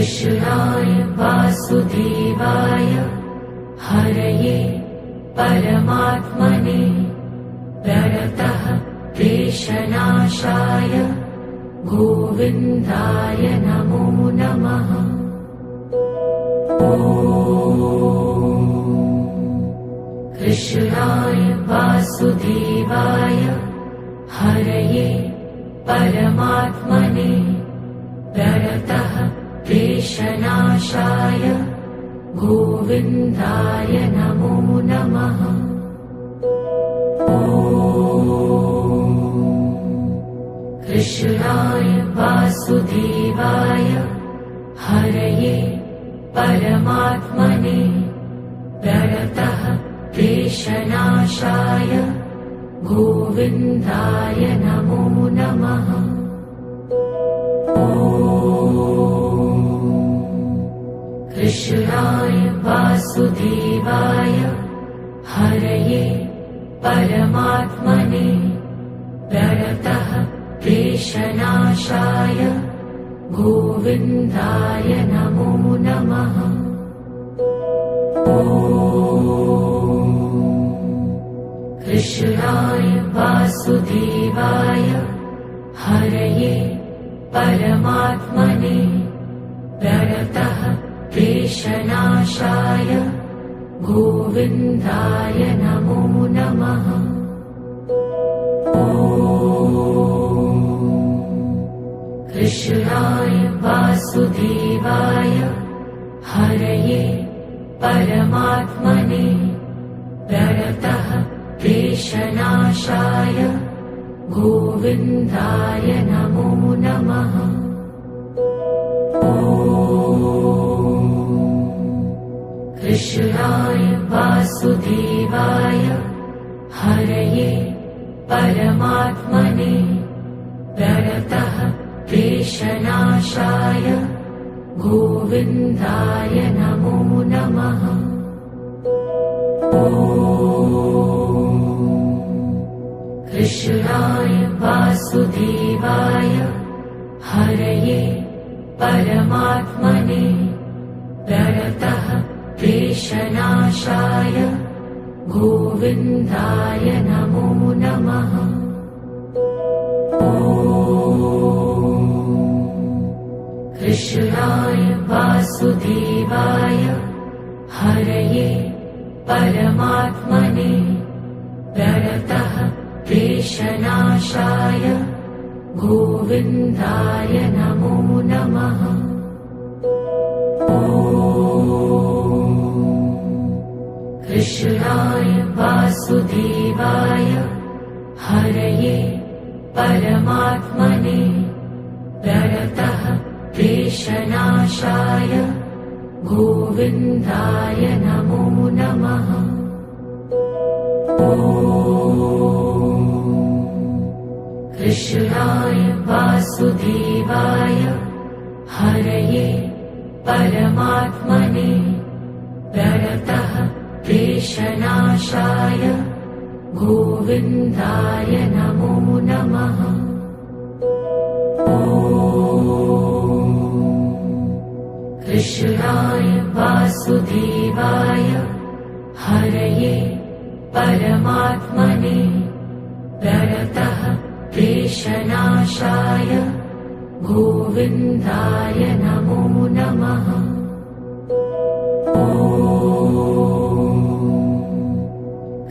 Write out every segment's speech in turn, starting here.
कृष्णाय वासुदेवाय हरये परमात्मने प्रणतः क्लेशनाशाय गोविन्दाय नमो नमः। कृष्णाय वासुदेवाय हरये परमात्मने प्रणतः क्लेशनाशाय गोविन्दाय नमो नमः। कृष्णाय वासुदेवाय हरये परमात्मने प्रणतः क्लेशनाशाय गोविन्दाय नमो नमः। कृष्णाय वासुदेवाय हरये परमात्मने प्रणतः क्लेशनाशाय गोविन्दाय नमो नमः। कृष्णाय वासुदेवाय हरये परमात्मने प्रणतः क्लेशनाशाय गोविन्दाय नमो नमः। कृष्णाय वासुदेवाय हरये परमात्मने प्रणतः क्लेशनाशाय गोविन्दाय नमो नमः। कृष्णाय वासुदेवाय हरये परमात्मने प्रणतः क्लेशनाशाय गोविन्दाय नमो नमः। कृष्णाय वासुदेवाय हरये परमात्मने प्रणतः क्लेशनाशाय गोविन्दाय नमो नमः। कृष्णाय वासुदेवाय हरये परमात्मने प्रणतः क्लेशनाशाय गोविन्दाय नमो नमः। कृष्णाय वासुदेवाय हरये परमात्मने प्रणतः क्लेशनाशाय गोविन्दाय नमो नमः। कृष्णाय वासुदेवाय हरये परमात्मने प्रणतः क्लेशनाशाय गोविन्दाय नमो नमः। कृष्णाय वासुदेवाय हरये परमात्मने प्रणतः क्लेशनाशाय गोविन्दाय नमो नमः।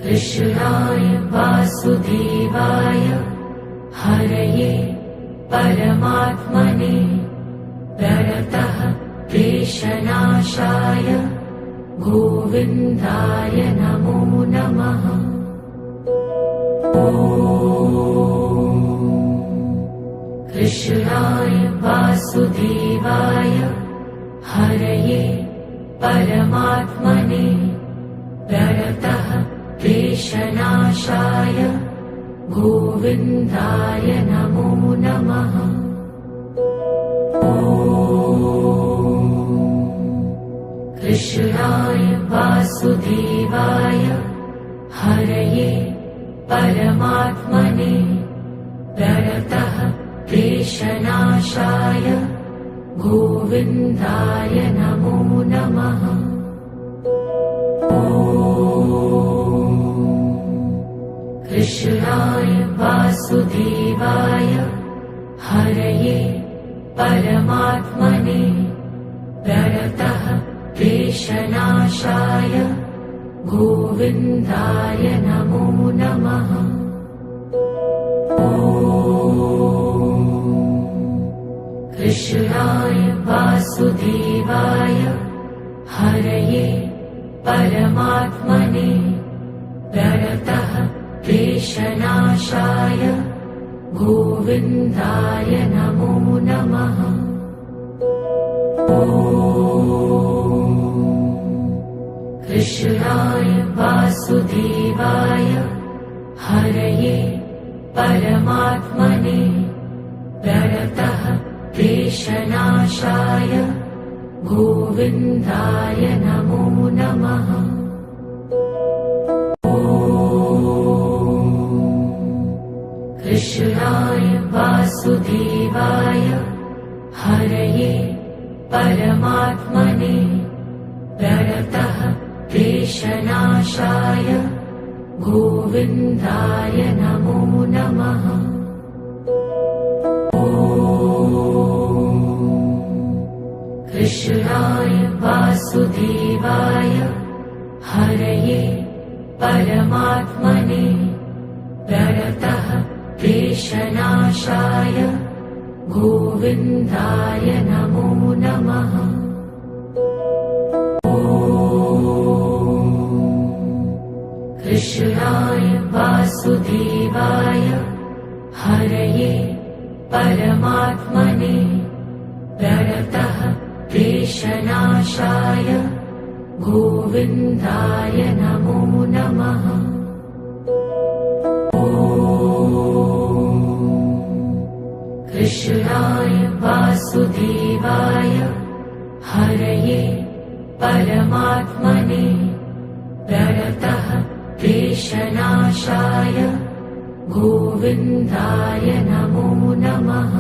कृष्णाय वासुदेवाय हरये परमात्मने प्रणतः क्लेशनाशाय गोविन्दाय नमो नमः। कृष्णाय वासुदेवाय हरये परमात्मने प्रणतः क्लेशनाशाय गोविन्दाय नमो नमः। कृष्णाय वासुदेवाय हरये परमात्मने प्रणतः क्लेशनाशाय गोविन्दाय नमो नमः। कृष्णाय वासुदेवाय हरये परमात्मने प्रणतः क्लेशनाशाय गोविन्दाय नमो नमः। कृष्णाय वासुदेवाय हरये परमात्मने प्रणतः क्लेशनाशाय गोविन्दाय नमो नमः। कृष्णाय वासुदेवाय हरये परमात्मने प्रणतः क्लेशनाशाय गोविन्दाय नमो नमः। कृष्णाय वासुदेवाय हरये परमात्मने प्रणतः क्लेशनाशाय गोविन्दाय नमो नमः। कृष्णाय वासुदेवाय हरये परमात्मने प्रणतः क्लेशनाशाय गोविन्दाय नमो नमः। कृष्णाय वासुदेवाय हरये परमात्मने प्रणतः क्लेशनाशाय गोविन्दाय नमो नमः। कृष्णाय वासुदेवाय हरये परमात्मने प्रणतः क्लेशनाशाय गोविन्दाय नमो नमः।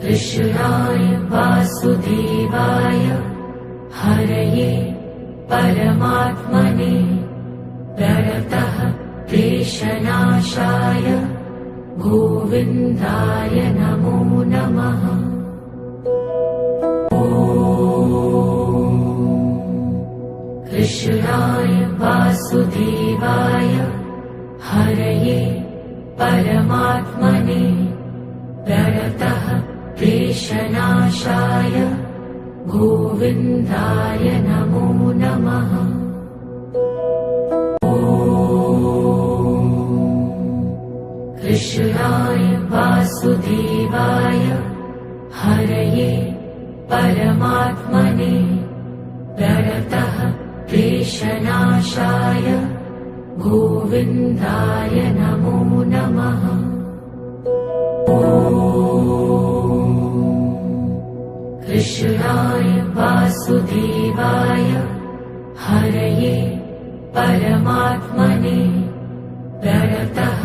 कृष्णाय वासुदेवाय हरये परमात्मने प्रणतः क्लेशनाशाय गोविन्दाय नमो नमः। कृष्णाय वासुदेवाय हरये परमात्मने प्रणतः क्लेशनाशाय गोविन्दाय नमो नमः। कृष्णाय वासुदेवाय हरये परमात्मने प्रणतः क्लेशनाशाय गोविन्दाय नमो नमः। कृष्णाय वासुदेवाय हरये परमात्मने प्रणतः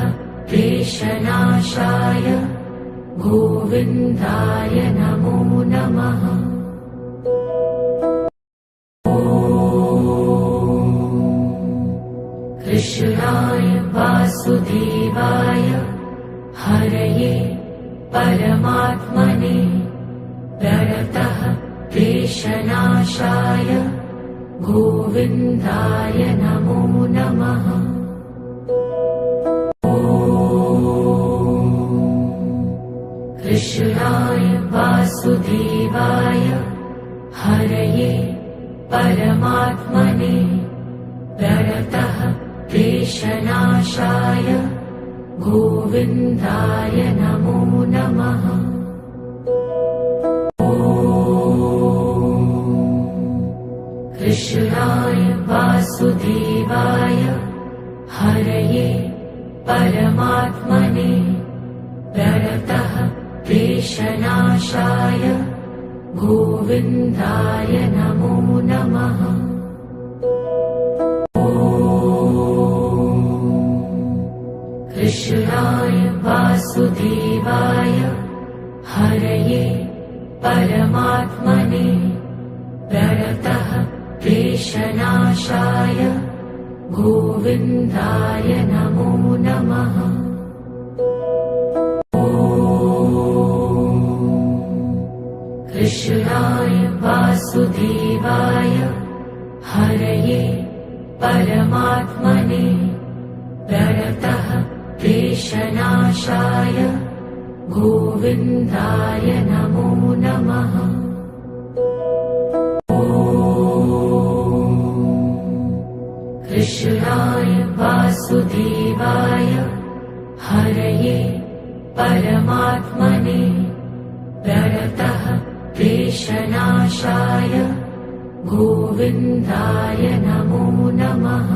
क्लेशनाशाय गोविन्दाय नमो नमः। कृष्णाय वासुदेवाय हरये परमात्मने प्रणतः क्लेशनाशाय गोविन्दाय नमो नमः। कृष्णाय वासुदेवाय हरये परमात्मने प्रणतः क्लेशनाशाय गोविन्दाय नमो नमः। कृष्णाय वासुदेवाय हरये परमात्मने प्रणतः क्लेशनाशाय गोविन्दाय नमो नमः। कृष्णाय वासुदेवाय हरये परमात्मने प्रणतः क्लेशनाशाय गोविन्दाय नमो नमः। कृष्णाय वासुदेवाय हरये परमात्मने प्रणतः क्लेशनाशाय गोविन्दाय नमो नमः। कृष्णाय वासुदेवाय हरये परमात्मने प्रणतः क्लेशनाशाय गोविन्दाय नमो नमः।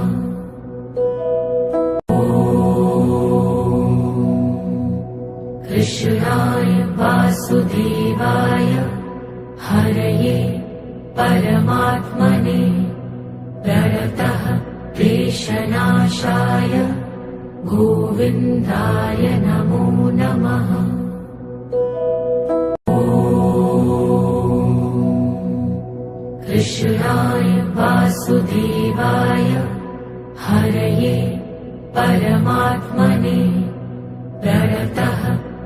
कृष्णाय वासुदेवाय हरये परमात्मने प्रणतः क्लेशनाशाय गोविन्दाय नमो नमः। कृष्णाय वासुदेवाय हरये परमात्मने प्रणतः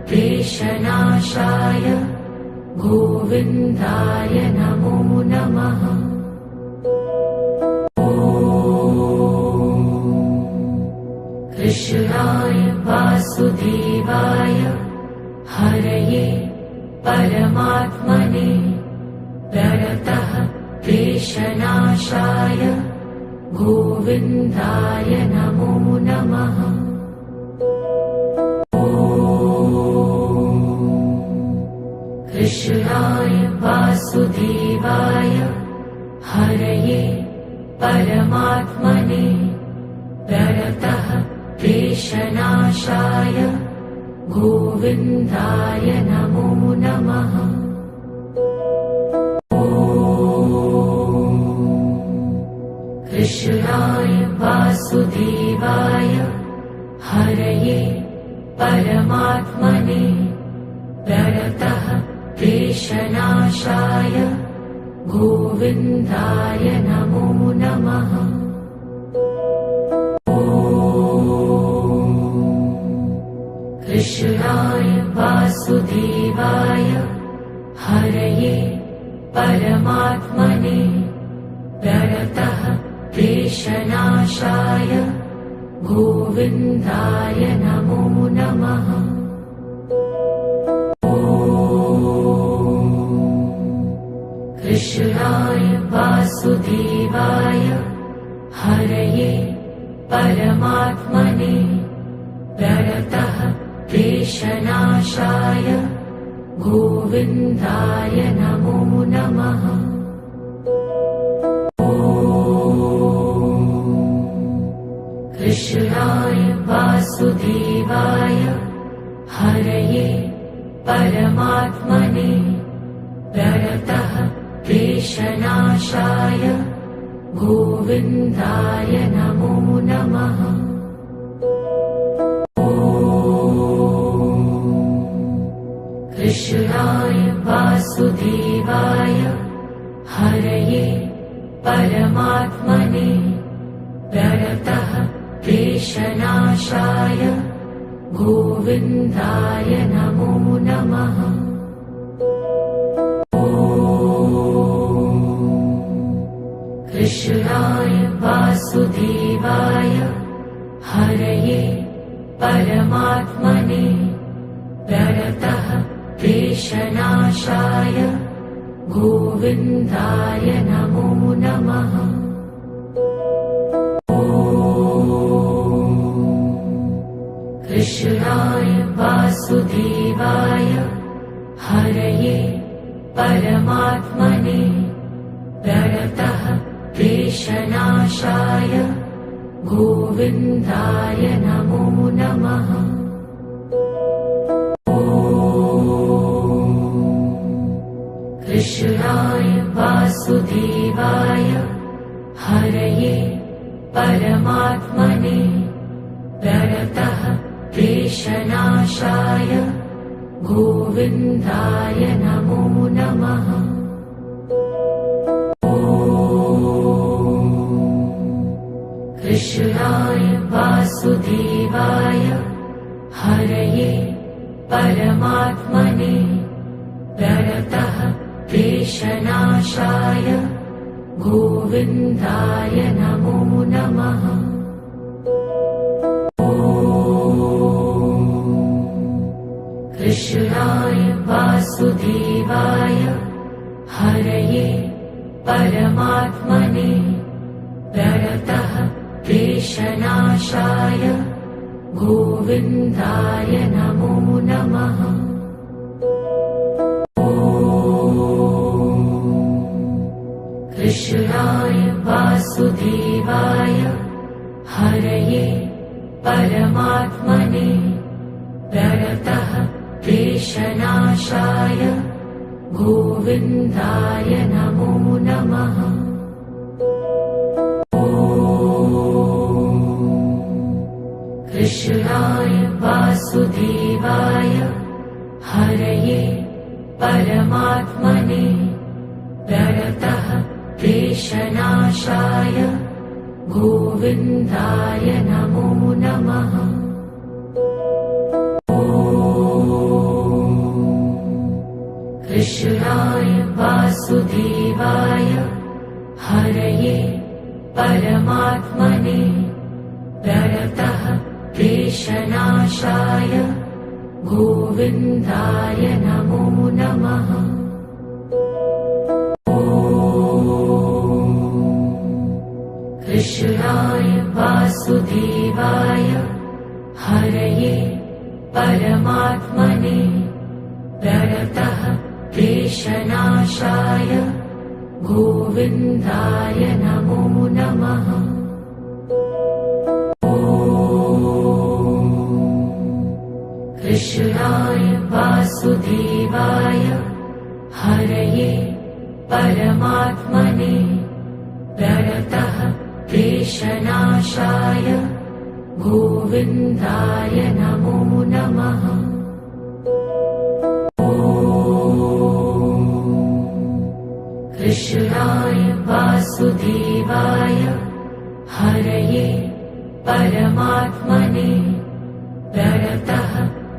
क्लेशनाशाय गोविन्दाय नमो नमः। कृष्णाय वासुदेवाय हरये परमात्मने प्रणतः क्लेशनाशाय गोविन्दाय नमो नमः। कृष्णाय वासुदेवाय हरये परमात्मने प्रणतः क्लेशनाशाय गोविन्दाय नमो नमः। कृष्णाय वासुदेवाय हरये परमात्मने प्रणतः क्लेशनाशाय गोविन्दाय नमो नमः। कृष्णाय वासुदेवाय हरये परमात्मने प्रणतः क्लेशनाशाय गोविन्दाय नमो नमः। कृष्णाय वासुदेवाय हरये परमात्मने प्रणतः क्लेशनाशाय गोविन्दाय नमो नमः। कृष्णाय वासुदेवाय हरये परमात्मने प्रणतः क्लेशनाशाय गोविन्दाय नमो नमः। कृष्णाय वासुदेवाय हरये परमात्मने प्रणतः क्लेशनाशाय गोविन्दाय नमो नमः। कृष्णाय वासुदेवाय हरये परमात्मने प्रणतः क्लेशनाशाय गोविन्दाय नमो नमः। कृष्णाय वासुदेवाय हरये परमात्मने प्रणतः क्लेशनाशाय गोविन्दाय नमो नमः। कृष्णाय वासुदेवाय हरये परमात्मने प्रणतः क्लेशनाशाय गोविन्दाय नमो नमः। कृष्णाय वासुदेवाय हरये परमात्मने प्रणतः क्लेशनाशाय गोविन्दाय नमो नमः। कृष्णाय वासुदेवाय हरये परमात्मने प्रणतः क्लेशनाशाय गोविन्दाय नमो नमः। कृष्णाय वासुदेवाय हरये परमात्मने प्रणतः क्लेशनाशाय गोविन्दाय नमो नमः। कृष्णाय वासुदेवाय हरये परमात्मने प्रणतः क्लेशनाशाय गोविन्दाय नमो नमः। कृष्णाय वासुदेवाय हरये परमात्मने प्रणतः क्लेशनाशाय गोविन्दाय नमो नमः। कृष्णाय वासुदेवाय हरये परमात्मने प्रणतः क्लेशनाशाय गोविन्दाय नमो नमः। कृष्णाय वासुदेवाय हरये परमात्मने प्रणतः क्लेशनाशाय गोविन्दाय नमो नमः। कृष्णाय वासुदेवाय हरये परमात्मने प्रणतः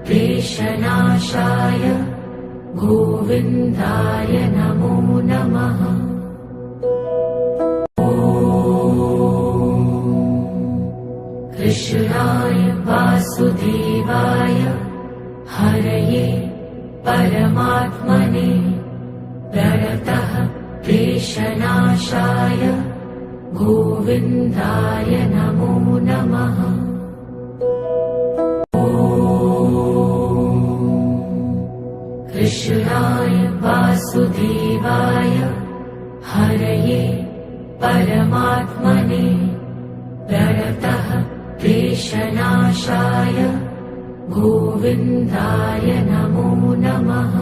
क्लेशनाशाय गोविन्दाय नमो नमः। कृष्णाय वासुदेवाय हरये परमात्मने प्रणतः क्लेशनाशाय गोविन्दाय नमो नमः। कृष्णाय वासुदेवाय हरये परमात्मने प्रणतः क्लेशनाशाय गोविन्दाय नमो नमः।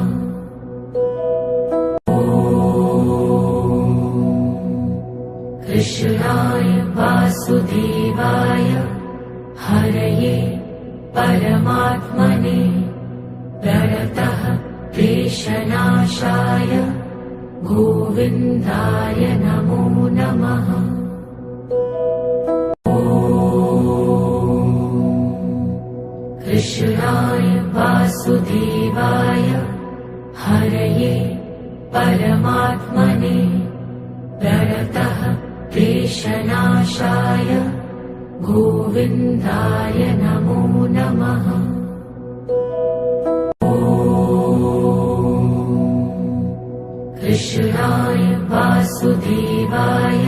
कृष्णाय वासुदेवाय हरये परमात्मने प्रणतः क्लेशनाशाय गोविन्दाय नमो नमः। कृष्णाय वासुदेवाय हरये परमात्मने प्रणतः क्लेशनाशाय गोविन्दाय नमो नमः। कृष्णाय वासुदेवाय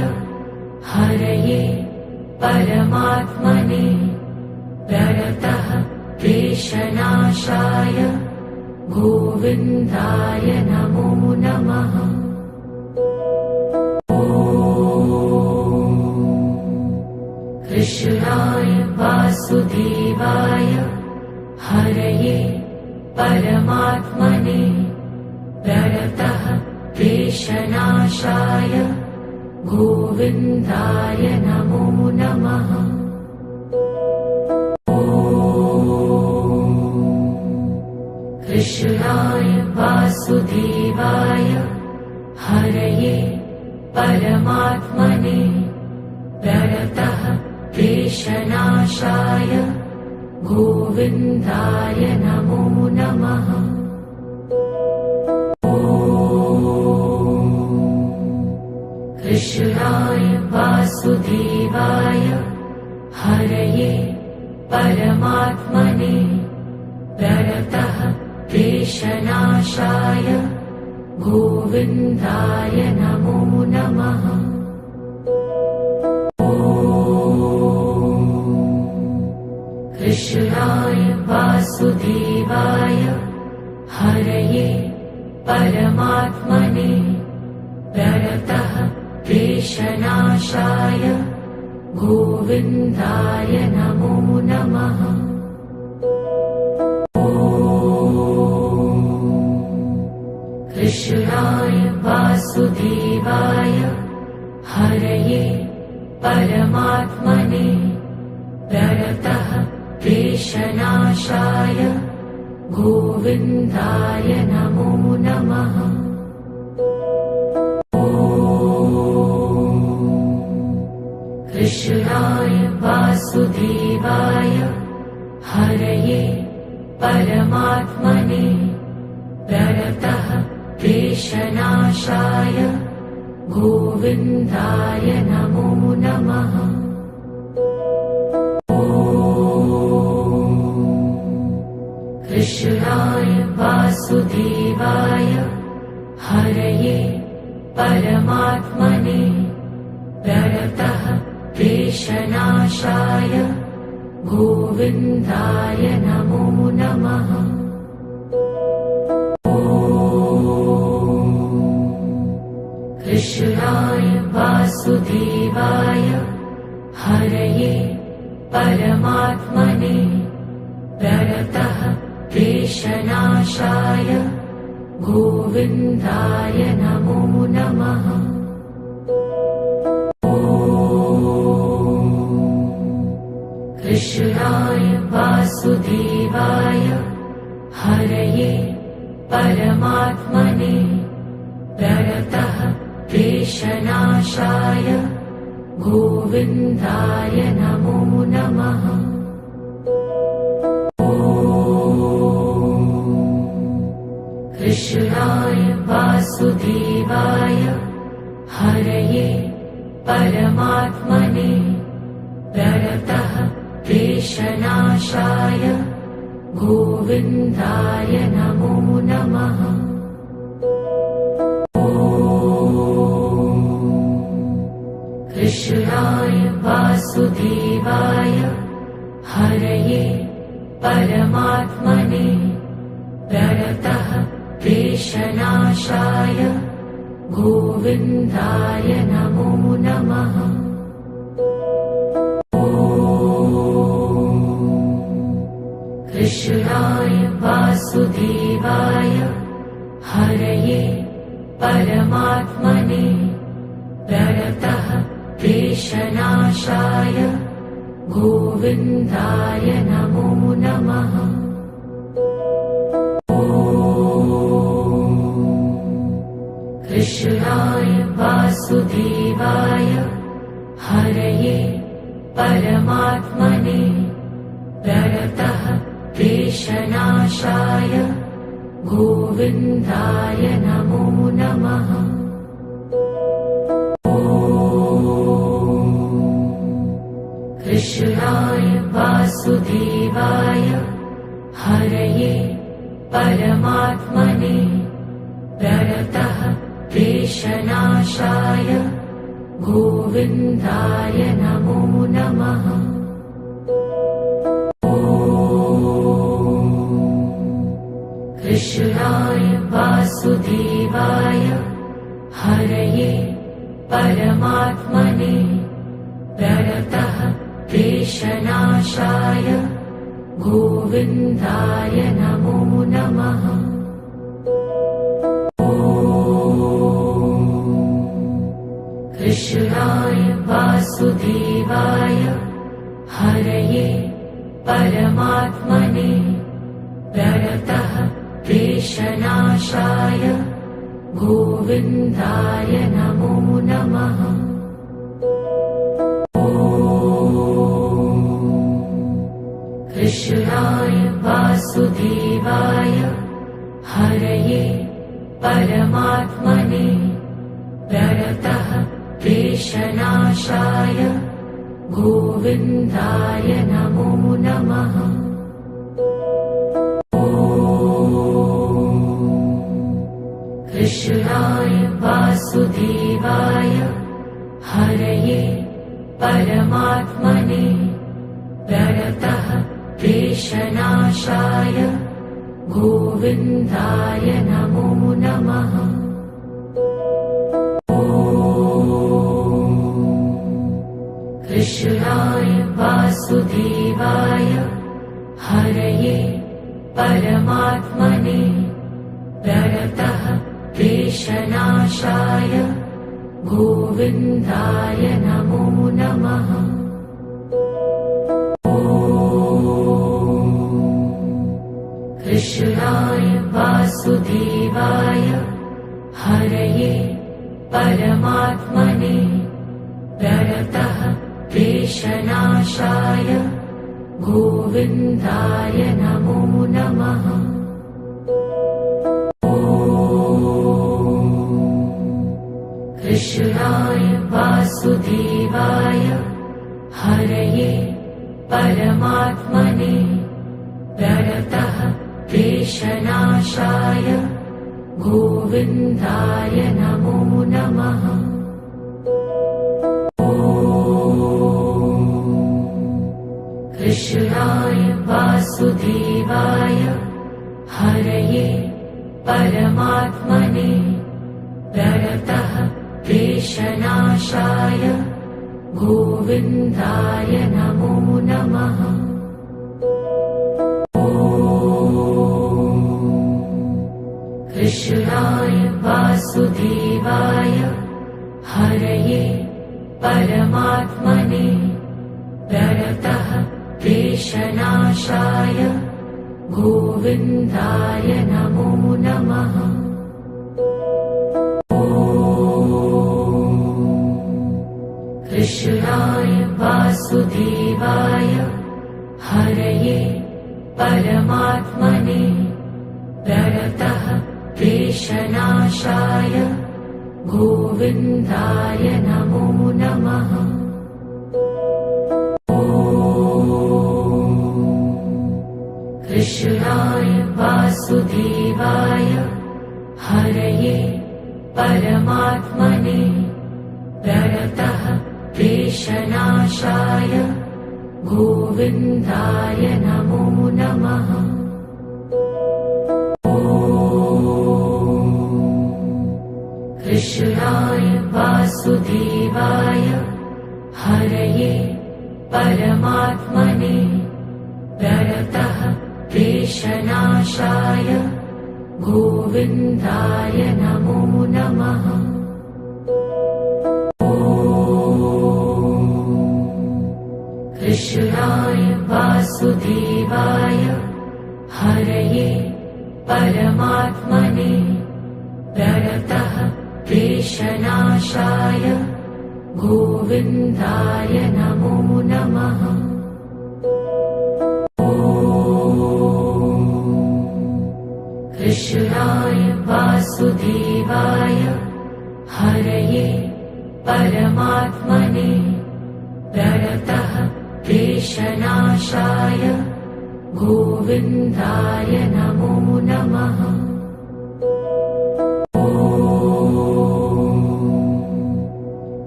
हरये परमात्मने प्रणतः क्लेशनाशाय गोविन्दाय नमो नमः। कृष्णाय वासुदेवाय हरये परमात्मने प्रणतः क्लेशनाशाय गोविन्दाय नमो नमः। परमात्मने प्रणतः क्लेशनाशाय गोविन्दाय नमो नमः। कृष्णाय वासुदेवाय हरये परमात्मने प्रणतः क्लेशनाशाय गोविन्दाय नमो नमः। कृष्णाय वासुदेवाय हरये परमात्मने प्रणतः क्लेशनाशाय गोविन्दाय नमो नमः। कृष्णाय वासुदेवाय हरये परमात्मने प्रणतः क्लेशनाशाय गोविन्दाय नमो नमः। कृष्णाय वासुदेवाय हरये परमात्मने प्रणतः क्लेशनाशाय गोविन्दाय नमो नमः। कृष्णाय वासुदेवाय हरये परमात्मने प्रणतः क्लेशनाशाय गोविन्दाय नमो नमः। कृष्णाय वासुदेवाय हरये परमात्मने प्रणतः क्लेशनाशाय गोविन्दाय नमो नमः। कृष्णाय वासुदेवाय हरये परमात्मने प्रणतः क्लेशनाशाय गोविन्दाय नमो नमः। कृष्णाय वासुदेवाय हरये परमात्मने प्रणतः क्लेशनाशाय गोविन्दाय नमो नमः। कृष्णाय वासुदेवाय हरये परमात्मने प्रणतः क्लेशनाशाय गोविन्दाय नमो नमः। कृष्णाय वासुदेवाय हरये परमात्मने प्रणतः क्लेशनाशाय गोविन्दाय नमो नमः। कृष्णाय वासुदेवाय हरये परमात्मने प्रणतः क्लेशनाशाय गोविन्दाय नमो नमः। कृष्णाय वासुदेवाय हरये परमात्मने प्रणतः क्लेशनाशाय गोविन्दाय नमो नमः। कृष्णाय वासुदेवाय हरये परमात्मने प्रणतः क्लेशनाशाय गोविन्दाय नमो नमः। कृष्णाय वासुदेवाय हरये परमात्मने प्रणतः क्लेशनाशाय गोविन्दाय नमो नमः। कृष्णाय वासुदेवाय हरये परमात्मने प्रणतः क्लेशनाशाय गोविन्दाय नमो नमः। कृष्णाय वासुदेवाय हरये परमात्मने प्रणतः क्लेशनाशाय गोविन्दाय नमो नमः। कृष्णाय वासुदेवाय हरये परमात्मने प्रणतः क्लेशनाशाय गोविन्दाय नमो नमः। कृष्णाय वासुदेवाय हरये परमात्मने प्रणतः क्लेशनाशाय गोविन्दाय नमो नमः। कृष्णाय वासुदेवाय हरये परमात्मने प्रणतः क्लेशनाशाय गोविन्दाय नमो नमः। कृष्णाय वासुदेवाय हरये परमात्मने प्रणतः क्लेशनाशाय गोविन्दाय नमो नमः। कृष्णाय वासुदेवाय हरये परमात्मने प्रणतः क्लेशनाशाय गोविन्दाय नमो नमः। कृष्णाय वासुदेवाय हरये परमात्मने प्रणतः क्लेशनाशाय गोविन्दाय नमो नमः। कृष्णाय वासुदेवाय हरये परमात्मने प्रणतः क्लेशनाशाय गोविन्दाय नमो नमः। कृष्णाय वासुदेवाय हरये परमात्मने प्रणतः क्लेशनाशाय गोविन्दाय नमो नमः। कृष्णाय वासुदेवाय हरये परमात्मने प्रणतः क्लेशनाशाय गोविन्दाय नमो नमः। कृष्णाय वासुदेवाय हरये परमात्मने प्रणतः क्लेशनाशाय गोविन्दाय नमो नमः।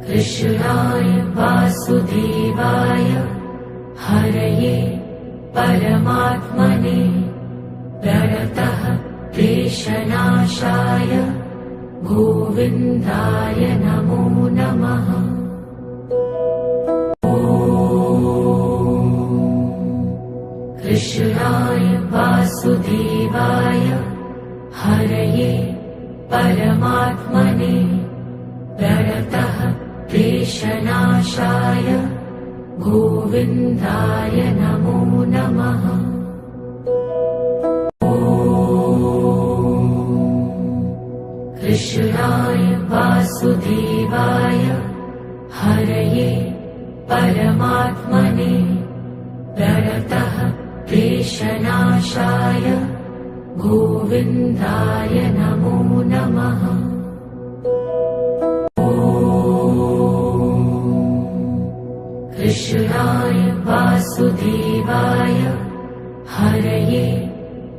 कृष्णाय वासुदेवाय हरये परमात्मने प्रणतः क्लेशनाशाय गोविन्दाय नमो नमः। कृष्णाय वासुदेवाय हरये परमात्मने प्रणतः क्लेशनाशाय गोविन्दाय नमो नमः। कृष्णाय हरये परमात्मने प्रणतः क्लेशनाशाय गोविन्दाय नमो नमः। कृष्णाय वासुदेवाय हरये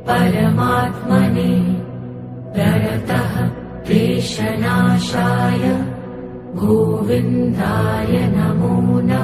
परमात्मने प्रणतः क्लेशनाशाय गोविन्दाय नमो नमः।